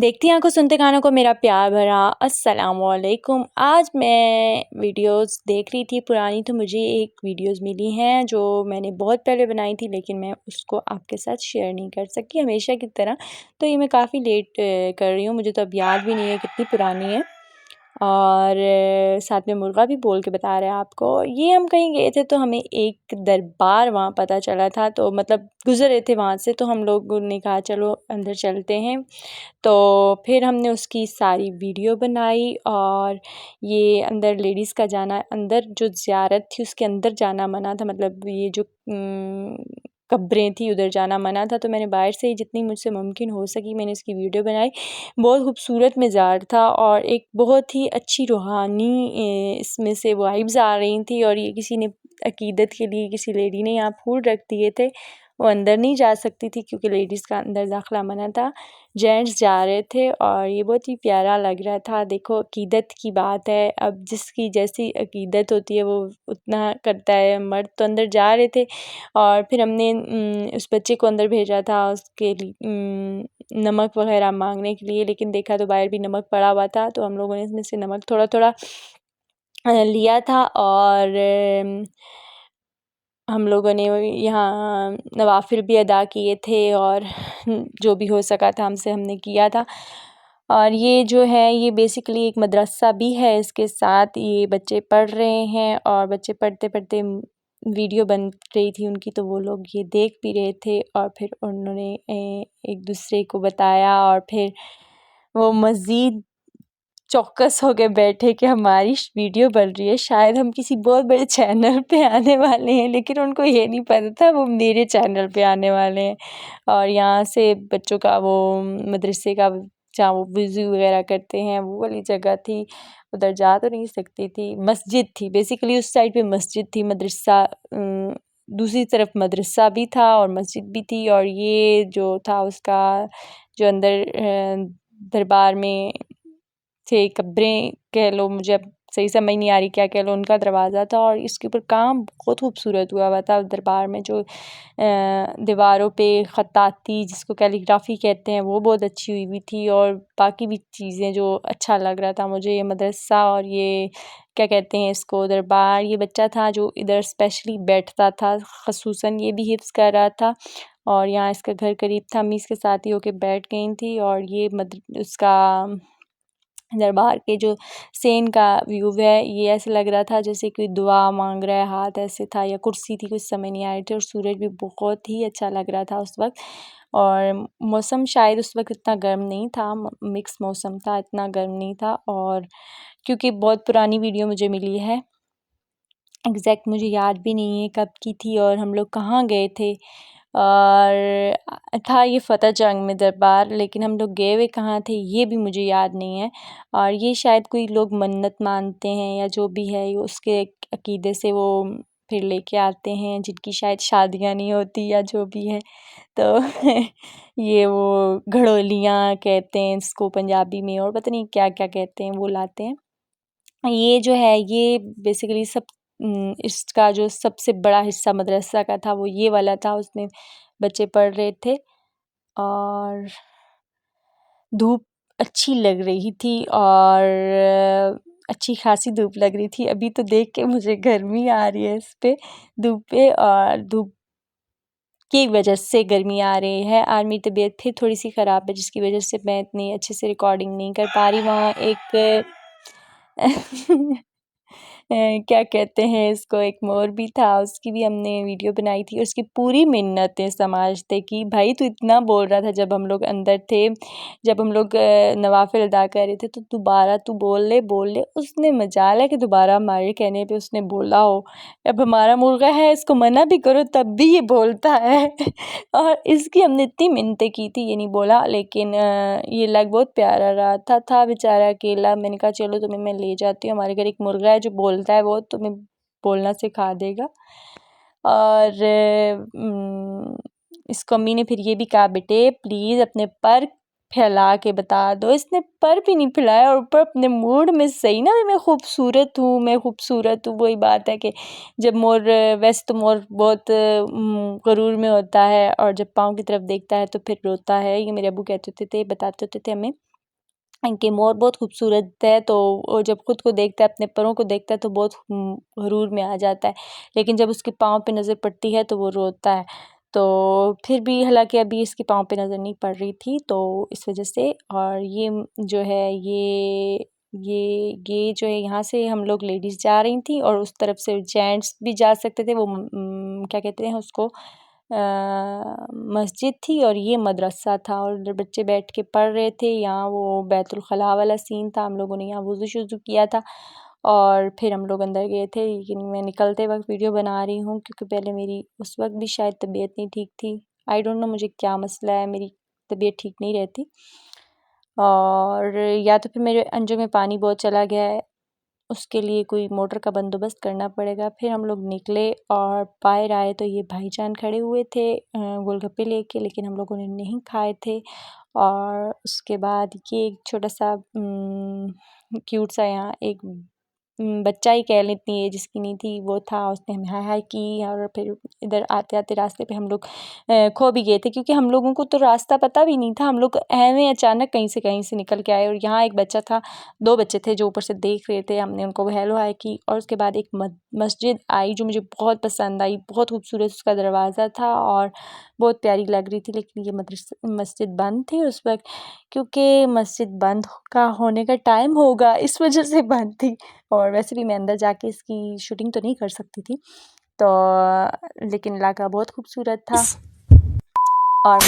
देखती आंखों सुनते कानों को मेरा प्यार भरा अस्सलामुअलैकुम। आज मैं वीडियोस देख रही थी पुरानी, तो मुझे एक वीडियोस मिली हैं जो मैंने बहुत पहले बनाई थी, लेकिन मैं उसको आपके साथ शेयर नहीं कर सकी हमेशा की तरह। तो ये मैं काफ़ी लेट कर रही हूँ, मुझे तो अब याद भी नहीं है कितनी पुरानी है। और साथ में मुर्गा भी बोल के बता रहा है आपको। ये हम कहीं गए थे तो हमें एक दरबार वहाँ पता चला था, तो मतलब गुज़र रहे थे वहाँ से, तो हम लोगों ने कहा चलो अंदर चलते हैं। तो फिर हमने उसकी सारी वीडियो बनाई। और ये अंदर लेडीज़ का जाना, अंदर जो ज़ियारत थी उसके अंदर जाना मना था, मतलब ये जो कब्रें थी उधर जाना मना था। तो मैंने बाहर से ही जितनी मुझसे मुमकिन हो सकी मैंने इसकी वीडियो बनाई। बहुत खूबसूरत मज़ार था और एक बहुत ही अच्छी रूहानी इसमें से वाइब्स आ रही थी। और ये किसी ने अकीदत के लिए किसी लेडी ने यहाँ फूल रख दिए थे, वो अंदर नहीं जा सकती थी क्योंकि लेडीज़ का अंदर दाखिला मना था, जेंट्स जा रहे थे। और ये बहुत ही प्यारा लग रहा था। देखो, अकीदत की बात है, अब जिसकी जैसी अकीदत होती है वो उतना करता है। मर्द तो अंदर जा रहे थे और फिर हमने उस बच्चे को अंदर भेजा था उसके लिए नमक वगैरह मांगने के लिए, लेकिन देखा तो बाहर भी नमक पड़ा हुआ था। तो हम लोगों ने इसमें से नमक थोड़ा थोड़ा लिया था और हम लोगों ने यहाँ नवाफिल भी अदा किए थे और जो भी हो सका था हमसे हमने किया था। और ये जो है ये बेसिकली एक मदरसा भी है, इसके साथ ये बच्चे पढ़ रहे हैं और बच्चे पढ़ते पढ़ते वीडियो बन रही थी उनकी, तो वो लोग ये देख भी रहे थे और फिर उन्होंने एक दूसरे को बताया और फिर वो मज़ीद चौकस हो के बैठे कि हमारी वीडियो बन रही है, शायद हम किसी बहुत बड़े चैनल पे आने वाले हैं। लेकिन उनको ये नहीं पता था वो मेरे चैनल पे आने वाले हैं। और यहाँ से बच्चों का वो मदरसे का जहाँ वो वज़ू वगैरह करते हैं वो वाली जगह थी, उधर जा तो नहीं सकती थी। मस्जिद थी बेसिकली, उस साइड पे मस्जिद थी, मदरसा दूसरी तरफ मदरसा भी था और मस्जिद भी थी। और ये जो था उसका जो अंदर दरबार में थे कब्रें कह लो, मुझे अब सही समझ नहीं आ रही क्या कह लो, उनका दरवाज़ा था। और इसके ऊपर काम बहुत खूबसूरत हुआ था दरबार में। जो दीवारों पे ख़त्ताती जिसको कैलीग्राफी कहते हैं वो बहुत अच्छी हुई हुई थी, और बाकी भी चीज़ें जो अच्छा लग रहा था मुझे। ये मदरसा और ये क्या कहते हैं इसको दरबार, ये बच्चा था जो इधर स्पेशली बैठता था, ख़ुसूसन ये भी हिफ्ज़ कर रहा था। और यहाँ इसका घर करीब था, मैं इसके साथ ही होके बैठ गई थी। और ये उसका दरबार के जो सेन का व्यू है, ये ऐसे लग रहा था जैसे कोई दुआ मांग रहा है, हाथ ऐसे था या कुर्सी थी, कुछ समझ नहीं आ रही थी। और सूरज भी बहुत ही अच्छा लग रहा था उस वक्त। और मौसम शायद उस वक्त इतना गर्म नहीं था, मिक्स मौसम था, इतना गर्म नहीं था। और क्योंकि बहुत पुरानी वीडियो मुझे मिली है, एग्जैक्ट मुझे याद भी नहीं है कब की थी और हम लोग कहाँ गए थे। और था ये फ़तेह जंग में दरबार, लेकिन हम लोग गए हुए कहाँ थे ये भी मुझे याद नहीं है। और ये शायद कोई लोग मन्नत मानते हैं या जो भी है उसके अकीदे से वो फिर लेके आते हैं, जिनकी शायद शादियाँ नहीं होती या जो भी है। तो ये वो घड़ोलियाँ कहते हैं इसको पंजाबी में, और पता नहीं क्या क्या कहते हैं, वो लाते हैं। ये जो है ये बेसिकली सब इसका जो सबसे बड़ा हिस्सा मदरसा का था वो ये वाला था, उसमें बच्चे पढ़ रहे थे। और धूप अच्छी लग रही थी और अच्छी खासी धूप लग रही थी। अभी तो देख के मुझे गर्मी आ रही है इस पे धूप पे, और धूप की वजह से गर्मी आ रही है। आज मेरी तबीयत फिर थोड़ी सी ख़राब है जिसकी वजह से मैं इतनी अच्छे से रिकॉर्डिंग नहीं कर पा रही। वहाँ एक क्या कहते हैं इसको, एक मोर भी था, उसकी भी हमने वीडियो बनाई थी। उसकी पूरी मिन्नतें समझते कि भाई तू इतना बोल रहा था जब हम लोग अंदर थे, जब हम लोग नवाफिल अदा कर रहे थे, तो दोबारा तू बोल ले। उसने मजाल है कि दोबारा हमारे कहने पे उसने बोला हो। अब हमारा मुर्गा है, इसको मना भी करो तब भी ये बोलता है और इसकी हमने इतनी मिन्नतें की थी, ये नहीं बोला। लेकिन ये लग बहुत प्यारा रहा था बेचारा अकेला। मैंने कहा चलो तुम्हें मैं ले जाती हूँ, हमारे घर एक मुर्गा है जो बोलता है, वो तुम्हें बोलना सिखा देगा। और इसको अम्मी ने फिर ये भी कहा बेटे प्लीज़ अपने पर फैला के बता दो। इसने पर भी नहीं फैलाया और ऊपर अपने मूड में सही ना, मैं खूबसूरत हूँ। वही बात है कि जब मोर, वैसे तो मोर बहुत गरूर में होता है और जब पाँव की तरफ देखता है तो फिर रोता है, ये मेरे अब्बू कहते थे, बताते होते थे हमें। इनके मोर बहुत खूबसूरत है, तो वो जब खुद को देखता है, अपने परों को देखता है तो बहुत हुरूर में आ जाता है, लेकिन जब उसके पाँव पे नज़र पड़ती है तो वो रोता है। तो फिर भी हालांकि अभी इसके पाँव पे नज़र नहीं पड़ रही थी, तो इस वजह से। और ये जो है ये जो है, यहाँ से हम लोग लेडीज़ जा रही थी और उस तरफ से जेंट्स भी जा सकते थे। वो क्या कहते हैं उसको, मस्जिद थी और ये मदरसा था, और बच्चे बैठ के पढ़ रहे थे। यहाँ वो बैतुल खला वाला सीन था, हम लोगों ने यहाँ वज़ू शुज़ू किया था और फिर हम लोग अंदर गए थे। लेकिन मैं निकलते वक्त वीडियो बना रही हूँ क्योंकि पहले मेरी उस वक्त भी शायद तबीयत नहीं ठीक थी। आई डोंट नो मुझे क्या मसला है, मेरी तबीयत ठीक नहीं रहती, और या तो फिर मेरे अंजों में पानी बहुत चला गया है, उसके लिए कोई मोटर का बंदोबस्त करना पड़ेगा। फिर हम लोग निकले और बाहर आए तो ये भाईजान खड़े हुए थे गोलगप्पे लेके, लेकिन हम लोगों ने नहीं खाए थे। और उसके बाद ये एक छोटा सा क्यूट सा यहाँ एक बच्चा ही कह लें, इतनी एज इसकी नहीं थी, वो था, उसने हमें हाय हाय की। और फिर इधर आते आते रास्ते पे हम लोग खो भी गए थे क्योंकि हम लोगों को तो रास्ता पता भी नहीं था। हम लोग ऐਵੇਂ अचानक कहीं से निकल के आए, और यहाँ एक बच्चा था, दो बच्चे थे जो ऊपर से देख रहे थे। हमने उनको हेलो हाय की, और उसके बाद एक मस्जिद आई जो मुझे बहुत पसंद आई, बहुत खूबसूरत उसका दरवाज़ा था और बहुत प्यारी लग रही थी। लेकिन ये मस्जिद बंद थी उस वक्त, क्योंकि मस्जिद बंद का होने का टाइम होगा इस वजह से बंद थी। और वैसे भी मैं अंदर जाके इसकी शूटिंग तो नहीं कर सकती थी, तो लेकिन इलाका बहुत खूबसूरत था और